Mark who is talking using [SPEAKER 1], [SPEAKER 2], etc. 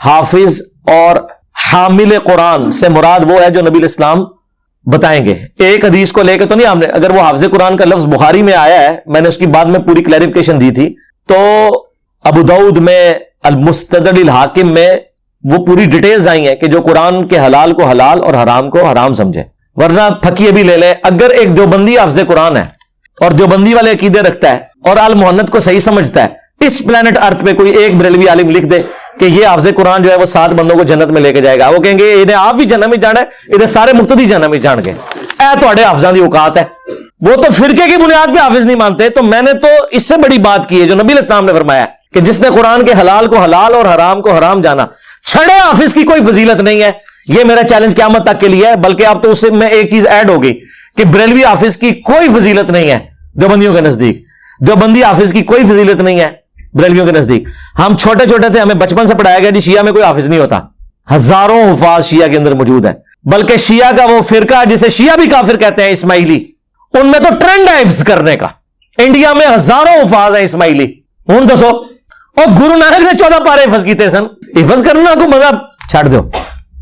[SPEAKER 1] حافظ اور حامل قرآن سے مراد وہ ہے جو نبی الاسلام بتائیں گے. ایک حدیث کو لے کے تو نہیں ہم نے, اگر وہ حافظ قرآن کا لفظ بخاری میں آیا ہے, میں نے اس کی بعد میں پوری کلیریفیکیشن دی تھی, تو ابو داؤد میں, المستدرک الحاکم میں وہ پوری ڈیٹیلز آئی ہیں کہ جو قرآن کے حلال کو حلال اور حرام کو حرام سمجھے. ورنہ پھکی بھی لے لیں, اگر ایک دیوبندی حافظ قرآن ہے اور دیوبندی والے عقیدے رکھتا ہے اور آل محنت کو صحیح سمجھتا ہے, اس پلانٹ ارتھ پہ کوئی ایک بریلوی عالم لکھ دے کہ یہ حافظ قرآن جو ہے وہ 7 بندوں کو جنت میں لے کے جائے گا, وہ کہیں گے انہیں آپ بھی جنت میں جانا ہے, ادھر سارے مقتدی جنت میں جان گے. اے تواڈے حافظاں دی اوقات ہے. وہ تو فرقے کی بنیاد پہ حافظ نہیں مانتے. تو میں نے تو اس سے بڑی بات کی ہے جو نبی الاسلام نے فرمایا کہ جس نے قرآن کے حلال کو حلال اور حرام کو حرام جانا, چھڑے حافظ کی کوئی فضیلت نہیں ہے. یہ میرا چیلنج قیامت تک کے لیے ہے. بلکہ اب تو اس میں ایک چیز ایڈ ہو گئی کہ بریلوی حافظ کی کوئی فضیلت نہیں ہے دیوبندیوں کے نزدیک, دیوبندی حافظ کی کوئی فضیلت نہیں ہے بریلویوں کے نزدیک. ہم چھوٹے چھوٹے تھے, ہمیں بچپن سے پڑھایا گیا جی شیعہ میں کوئی حافظ نہیں ہوتا. ہزاروں حفاظ شیعہ کے اندر موجود ہے. بلکہ شیعہ کا وہ فرقہ جسے شیعہ بھی کافر کہتے ہیں, اسماعیلی, ان میں تو ٹرینڈ ہے حفظ کرنے کا. انڈیا میں ہزاروں حفاظ ہیں اسماعیلی. ہوں دسو, اور گرو نانک نے 14 پارے حفظ کیتے سن. حفظ کرنا کو مذہب چھاڑ دو.